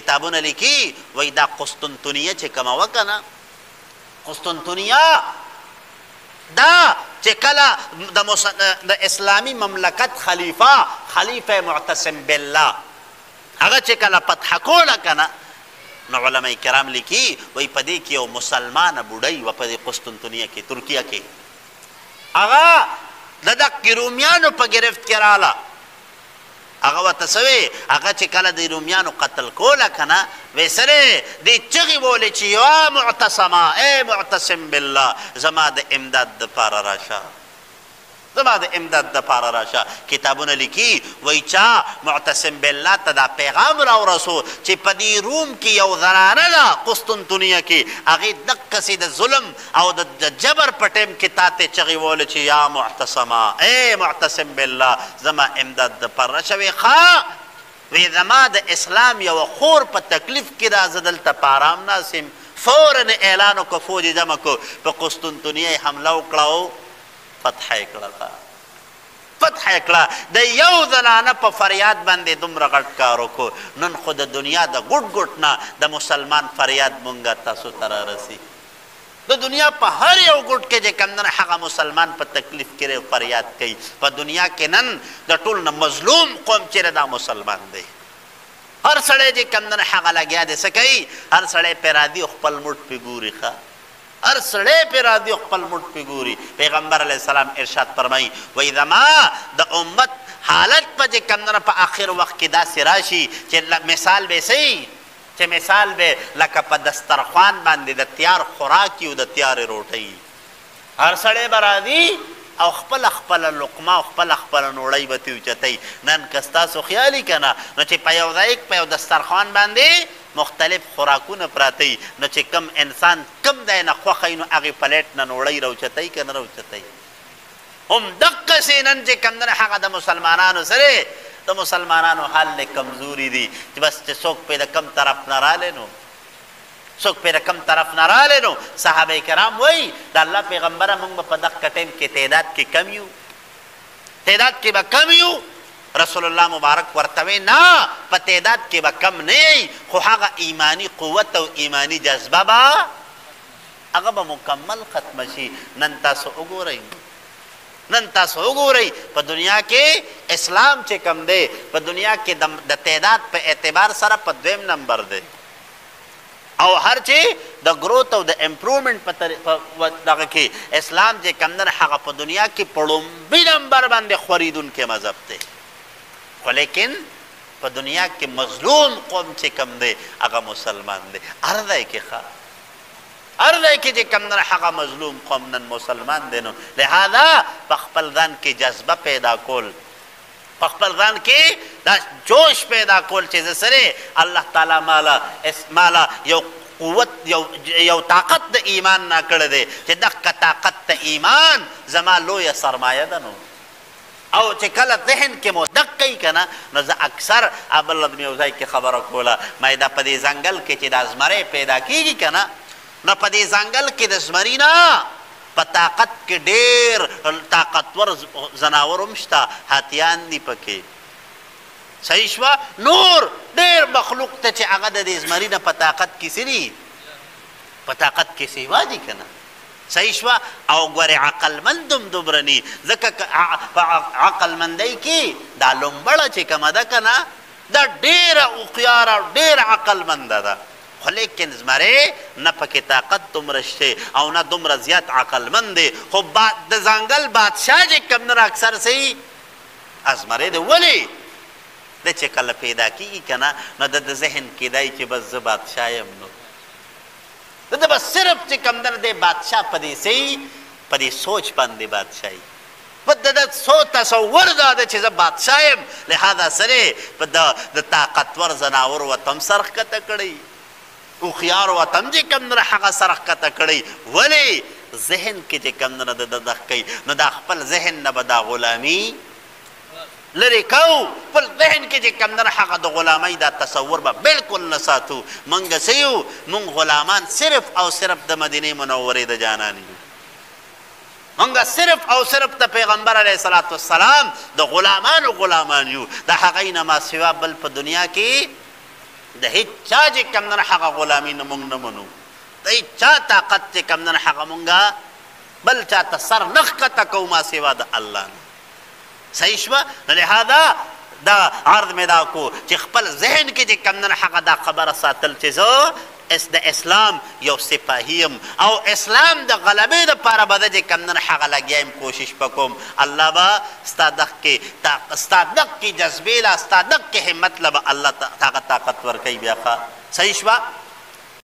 کتابونه لیکي وای دا قسطنطنیه چې کومه وه که نه قسطنطنیه دا چې کله د اسلامي مملکت خلیفه معتصم بالله هغه چې کله فتح کوله که نه نو علماء کرام لیکي وای په دې کې یو مسلمانه بوډۍ وه په دې قسطنطنیه کې ترکیه کې هغه د دقې رومیانو په ګرفت کې راله هغه ورته څه وی هغه چې کله د رومیانو قتل کوله که نه وی سرې دې چغې بولې چې یا معتصمه ای معتصم بالله زما د امداد دپاره راشه زما د امداد دپاره راشه کتابونه لیکي وایي چا معتصم بالله ته دا پیغام راورسو چې په دې روم کې یو زنانه ده قسطنطنیه کې هغې دقسې د ظلم او د جبر په ټیم کې تا ته چغې وویلې چې یا معتصمه ای معتصم بالله زما امداد دپاره راشه وی ښه وی زما د اسلام یوه خور په تکلیف کې ده زه دلته په ارام ناست یم فورا اعلان وکړه فوج یې جمع کړو په قسطنطنیه یې حمله وکړه او فتح یې کړه فتح یې کړه د یو زنانه په فریاد باندې دومره غټ کار وکړو نن خو د دنیا د ګوټ ګوټ نه د مسلمان فریاد مونږه تاسو ته رارسي د دنیا په هر یو ګوټ کې چې کوم نه هغه مسلمان په تکلیف کې فریاد کوي په دنیا کې نن د ټول نه مظلوم قوم چې دا مسلمان دی هر سړی چې کوم نه هغه لګیا دی څه کوي هر سړی پې راځي او خپل مټ پې ګوري ښه هر سړی پې راځي او خپل مټ پې ګوري پیغمبر علیه السلام ارشاد فرمایي وایي زما د امت حالت په چې کوم نه په آخر وخت کې داسې راشي چې مثال به صحیح چې مثال به لکه په دسترخوان باندې د تیار خوراکي او د تیارې روټۍ هر سړی به راځي او خپل لقمه او خپل نوړۍ به ترې اوچتوي نن که ستاسو خیال که نه نو چې په یو ځای په یو دسترخوان باندې مختلف خوراکونه پراته وي نو چې کم انسان کم دی نه خوښه وي نو هغې پلیټ نه نوړۍ راوچتوي که نه راوچتوي هم دقسې نن چې کم دی هغه د مسلمانانو سره د مسلمانانو حال نه کمزوري دي چې بس چې څوک پې د کم طرف نه رالی نو څوک پې د کم طرف نه رالی نو صحابه کرام وایي د الله پیغمبره موږ به په دغه ټایم کې تعداد کې کم یو تعداد کې به کم یو رسول الله مبارک ورته وی نه په تعداد کې به کم نه یی خو هغه ایمانی قوت او ایمانی جذبه به هغه به مکمل ختمه شي نن تاسو وګورئ نن تاسو وګورئ په دنیا کې اسلام چې کم دی په دنیا کې د تعداد په اعتبار سره په دویم نمبر دی او هر چې د گروت او د امپروومنٹ په دغه کې اسلام چې کم دی هغه په دنیا کې په لومبي نمبر باندې خورېدونکی مذهب دی خو لیکن په دنیا کې مظلوم قوم چې کم دی هغه مسلمان دی هر ځای کې ښه هر ځای کې چې کوم نه هغه مظلوم قوم نن مسلمان دی نو لہذا په خپل ځان کې جذبه پیدا کول په خپل ځان کې دا جوش پیدا کول چې زه سره الله تعالی مالا یو قوت یو طاقت د ایمان نه کړی دی چې دغه طاقت د ایمان زما لویه سرمایه ده نو او چې کله ذهن کې مو دق کوي که نه نو زه اکثر بل مې یو ځای کې خبره کوله ما دا په دې ځنګل کې چې دا زمری پیدا کېږي که نه نو په دې ځنګل کې د زمري نه په طاقت کې ډېر طاقتور ځناور هم شته هاتیان دي پکې صحیح شوه نور ډېر مخلوق ته چې هغه د دې زمري نه په طاقت کې څه دي په طاقت کې سیوا دي که نه صحیح شوه او ګورې عقلمند هم دومره ني ځکه په عقلمندۍ کې دا لومبړه چې کومه ده که نه دا ډېره هوښیاره ډېره عقلمنده ده خو لیکن زمری نه پکې طاقت دومره شته او نه دومره زیات عقلمند دی خو د ځنګل بادشاه چې کوم نه اکثر صحیح زمری دی ولې د چې کله پیدا کېږي که نه نو د ذهن کې دی چې بس زه بادشاه یم نو د بس صرف چې کوم نه دی بادشاه په دې صحیح په دې سوچ باندې بادشاهي په د تصور دا ده چې زه بادشاه یم لهذا سره په د طاقتور ځناور ورته هم سر ښکته کړی هوښیار ورته هم چې کوم نه هغه سر ښکته کړی ولې ذهن کې چې کوم نه د دغ کوي نو دا خپل ذهن نه به دا غلامي لرې کوو خپل ذهن کې چې کوم نه هغه د غلامۍ دا تصور به بلکل نه ساتو موږ څه یو موږ غلامان صرف او صرف د مدینې منورې د جانان یو موږ صرف او صرف د پیغمبر علیه الصلاة والسلام د غلامان یو د هغې نه ما سوا بل په دنیا کې د هیڅ چا چې کوم نه هغه غلامي نه مونږ نه منو د هیڅ چا طاقت چې کوم نه هغه مونږه بل چاته سر نه ښکته کوو ما سوا د الله نه صحیح شوه نو لهذا دا عرض مې دا کو چې خپل ذهن کې چې کوم نه هغه دا خبره ساتل چې زه د اسلام یو سپاهی یم او اسلام د غلبې دپاره به زه چې کوم نه هغه لګیا یم کوشش به کوم الله به ستا دغکې جذبې له ستا دغکې همت له به الله هغه طاقت ورکوي بیا ښه صحیح شوه